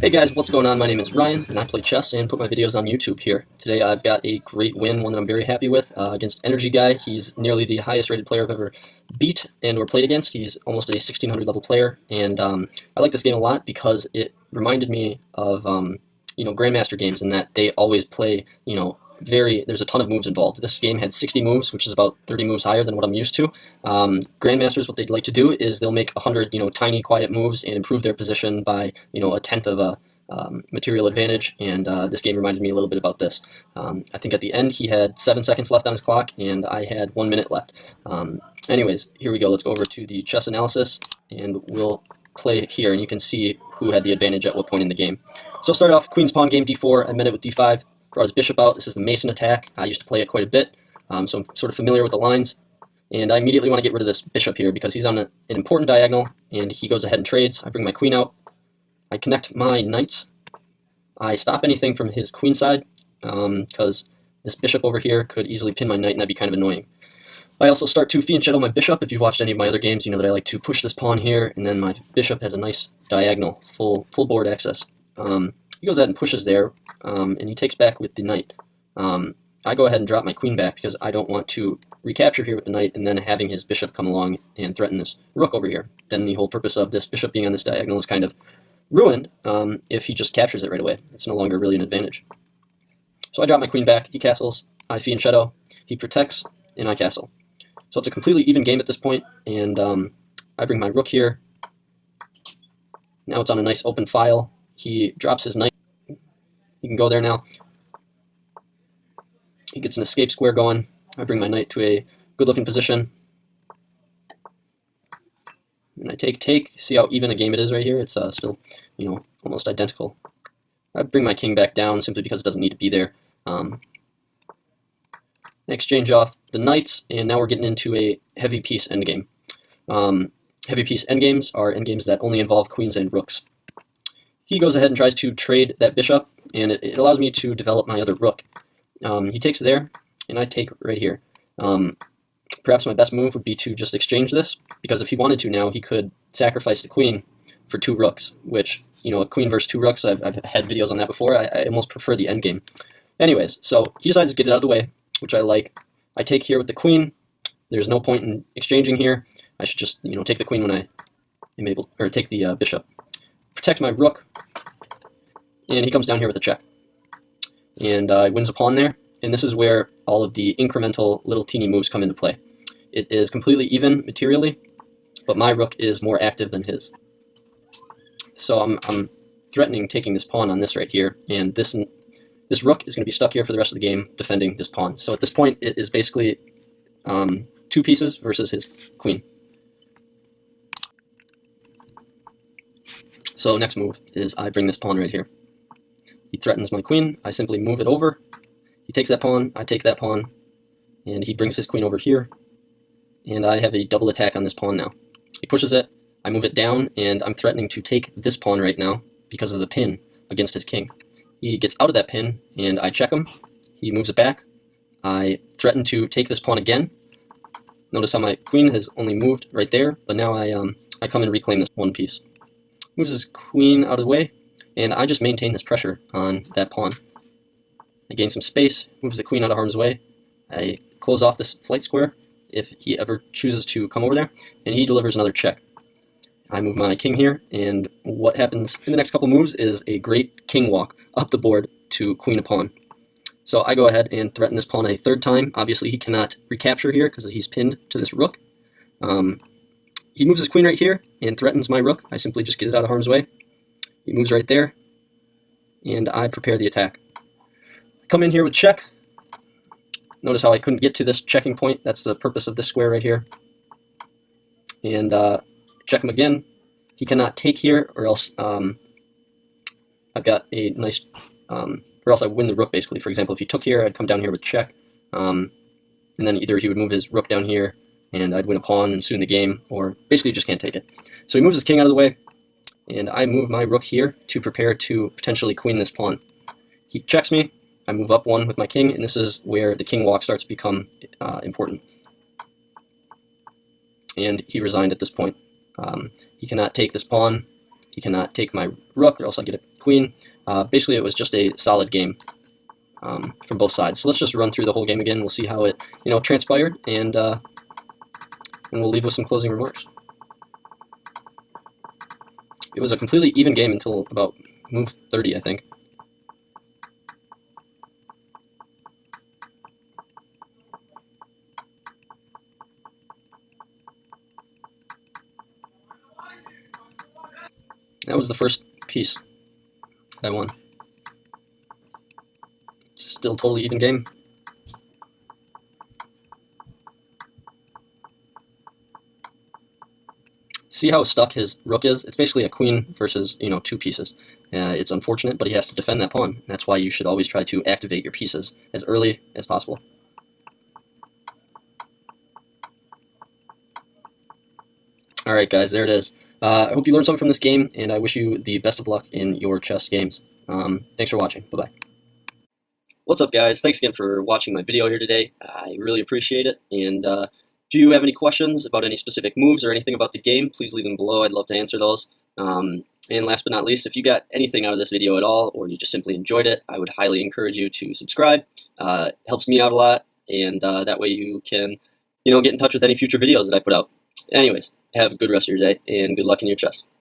Hey guys, what's going on? My name is Ryan, and I play chess and put my videos on YouTube here. Today I've got a great win, one that I'm very happy with, against Energy Guy. He's nearly the highest rated player I've ever beat and or played against. He's almost a 1600 level player, and I like this game a lot because it reminded me of Grandmaster games in that they always play, there's a ton of moves involved. This game had 60 moves, which is about 30 moves higher than what I'm used to. Grandmasters, what they'd like to do is they'll make 100, tiny, quiet moves and improve their position by, a tenth of a material advantage, and this game reminded me a little bit about this. I think at the end he had 7 seconds left on his clock, and I had 1 minute left. Anyways, here we go. Let's go over to the chess analysis, and we'll play here, and you can see who had the advantage at what point in the game. So I'll start off Queen's Pawn game d4, I met it with d5, brought his bishop out. This is the Mason attack. I used to play it quite a bit, so I'm sort of familiar with the lines. And I immediately want to get rid of this bishop here because he's on an important diagonal, and he goes ahead and trades. I bring my queen out. I connect my knights. I stop anything from his queen side because this bishop over here could easily pin my knight, and that'd be kind of annoying. I also start to fianchetto my bishop. If you've watched any of my other games, you know that I like to push this pawn here, and then my bishop has a nice diagonal, full board access. He goes ahead and pushes there, and he takes back with the knight. I go ahead and drop my queen back because I don't want to recapture here with the knight and then having his bishop come along and threaten this rook over here. Then the whole purpose of this bishop being on this diagonal is kind of ruined if he just captures it right away. It's no longer really an advantage. So I drop my queen back, he castles, I fianchetto, he protects, and I castle. So it's a completely even game at this point, and I bring my rook here. Now it's on a nice open file. He drops his knight. He can go there now. He gets an escape square going. I bring my knight to a good-looking position. And I take. See how even a game it is right here? It's still, almost identical. I bring my king back down simply because it doesn't need to be there. I exchange off the knights, and now we're getting into a heavy piece endgame. Heavy piece endgames are endgames that only involve queens and rooks. He goes ahead and tries to trade that bishop, and it allows me to develop my other rook. He takes there, and I take right here. Perhaps my best move would be to just exchange this, because if he wanted to now, he could sacrifice the queen for 2 rooks, which, a queen versus 2 rooks, I've had videos on that before. I almost prefer the endgame. Anyways, so he decides to get it out of the way, which I like. I take here with the queen. There's no point in exchanging here. I should just, take the queen when I am able, or take the bishop. Protect my rook, and he comes down here with a check. And wins a pawn there, and this is where all of the incremental little teeny moves come into play. It is completely even materially, but my rook is more active than his. So I'm threatening taking this pawn on this right here, and this rook is going to be stuck here for the rest of the game defending this pawn. So at this point, it is basically 2 pieces versus his queen. So next move is I bring this pawn right here. He threatens my queen. I simply move it over. He takes that pawn. I take that pawn. And he brings his queen over here. And I have a double attack on this pawn now. He pushes it. I move it down, and I'm threatening to take this pawn right now because of the pin against his king. He gets out of that pin, and I check him. He moves it back. I threaten to take this pawn again. Notice how my queen has only moved right there, but now I come and reclaim this one piece. Moves his queen out of the way. And I just maintain this pressure on that pawn. I gain some space, moves the queen out of harm's way. I close off this flight square if he ever chooses to come over there, and he delivers another check. I move my king here, and what happens in the next couple moves is a great king walk up the board to queen a pawn. So I go ahead and threaten this pawn a 3rd time. Obviously he cannot recapture here because he's pinned to this rook. He moves his queen right here and threatens my rook. I simply just get it out of harm's way. He moves right there, and I prepare the attack. I come in here with check. Notice how I couldn't get to this checking point. That's the purpose of this square right here. And check him again. He cannot take here, or else I've got a nice, or else I win the rook basically. For example, if he took here, I'd come down here with check, and then either he would move his rook down here, and I'd win a pawn and soon the game, or basically just can't take it. So he moves his king out of the way. And I move my rook here to prepare to potentially queen this pawn. He checks me, I move up 1 with my king, and this is where the king walk starts to become important. And he resigned at this point. He cannot take this pawn, he cannot take my rook, or else I'll get queen. Basically, it was just a solid game from both sides. So let's just run through the whole game again. We'll see how it transpired, and we'll leave with some closing remarks. It was a completely even game until about move 30, I think. That was the first piece I won. Still totally even game. See how stuck his rook is? It's basically a queen versus, two pieces. It's unfortunate, but he has to defend that pawn. That's why you should always try to activate your pieces as early as possible. Alright guys, there it is. I hope you learned something from this game, and I wish you the best of luck in your chess games. Thanks for watching. Bye-bye. What's up guys? Thanks again for watching my video here today. I really appreciate it, and if you have any questions about any specific moves or anything about the game, please leave them below. I'd love to answer those. And last but not least, if you got anything out of this video at all, or you just simply enjoyed it, I would highly encourage you to subscribe. It helps me out a lot, and that way you can, get in touch with any future videos that I put out. Anyways, have a good rest of your day, and good luck in your chess.